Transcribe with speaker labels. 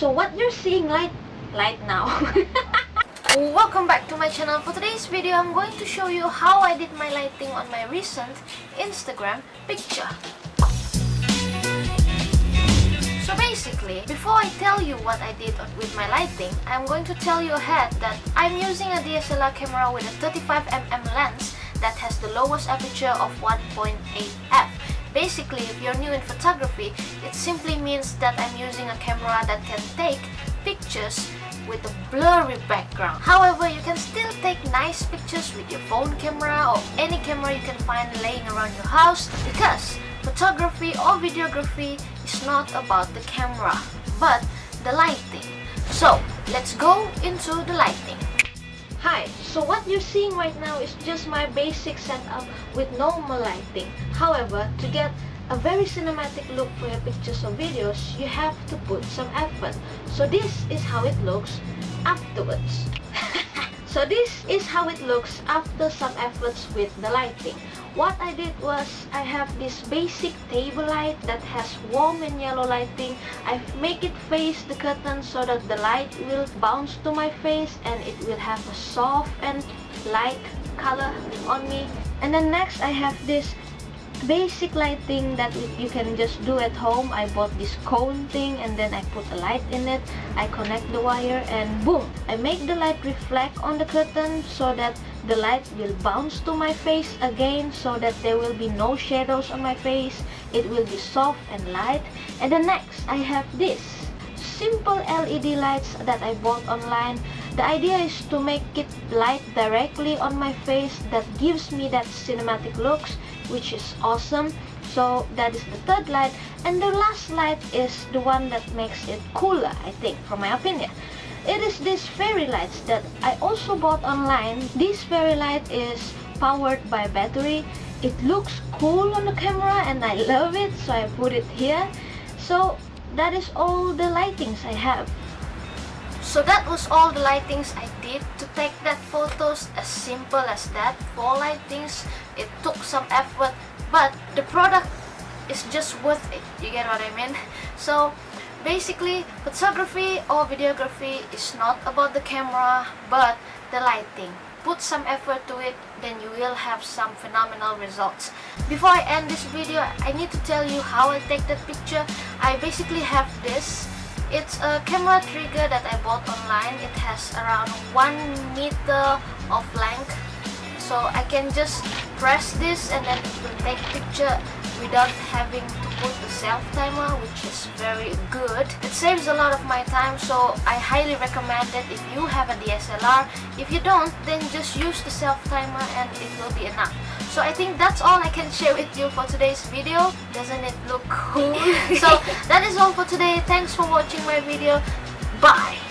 Speaker 1: So what you're seeing light now.
Speaker 2: Welcome back to my channel. For today's video, I'm going to show you how I did my lighting on my recent Instagram picture. So basically, before I tell you what I did with my lighting, I'm going to tell you ahead that I'm using a DSLR camera with a 35mm lens that has the lowest aperture of 1.8 f. Basically, if you're new in photography, it simply means that I'm using a camera that can take pictures with a blurry background. However, you can still take nice pictures with your phone camera or any camera you can find laying around your house, because photography or videography is not about the camera, but the lighting. So, let's go into the lighting.
Speaker 1: Hi, so what you're seeing right now is just my basic setup with normal lighting. However, to get a very cinematic look for your pictures or videos, you have to put some effort. So this is how it looks afterwards. So this is how it looks after some efforts with the lighting. What I did was, I have this basic table light that has warm and yellow lighting. I make it face the curtain so that the light will bounce to my face and it will have a soft and light color on me. And then next I have this basic lighting that you can just do at home. I bought this cone thing and then I put a light in it. I connect the wire and boom! I make the light reflect on the curtain so that the light will bounce to my face again, so that there will be no shadows on my face. It will be soft and light. And then next I have this simple LED lights that I bought online. The idea is to make it light directly on my face that gives me that cinematic looks, which is awesome. So that is the third light, and the last light is the one that makes it cooler, I think, from my opinion. It is these fairy lights that I also bought online. This fairy light is powered by battery. It looks cool on the camera and I love it, so I put it here. So that is all the lightings I have.
Speaker 2: So that was all the lightings I did to take that photos. As simple as that. 4 lightings. It took some effort, but the product is just worth it. You get what I mean? So basically, photography or videography is not about the camera, but the lighting. Put some effort to it, then you will have some phenomenal results. Before I end this video, I need to tell you how I take that picture. I basically have this. It's a camera trigger that I bought online. It has around 1 meter of length. So I can just press this and then it will take picture without having to put the self timer, which is very good. It saves a lot of my time, so I highly recommend it if you have a DSLR. If you don't, then just use the self timer and it will be enough. So I think that's all I can share with you for today's video. Doesn't it look cool? So that is all for today. Thanks for watching my video. Bye!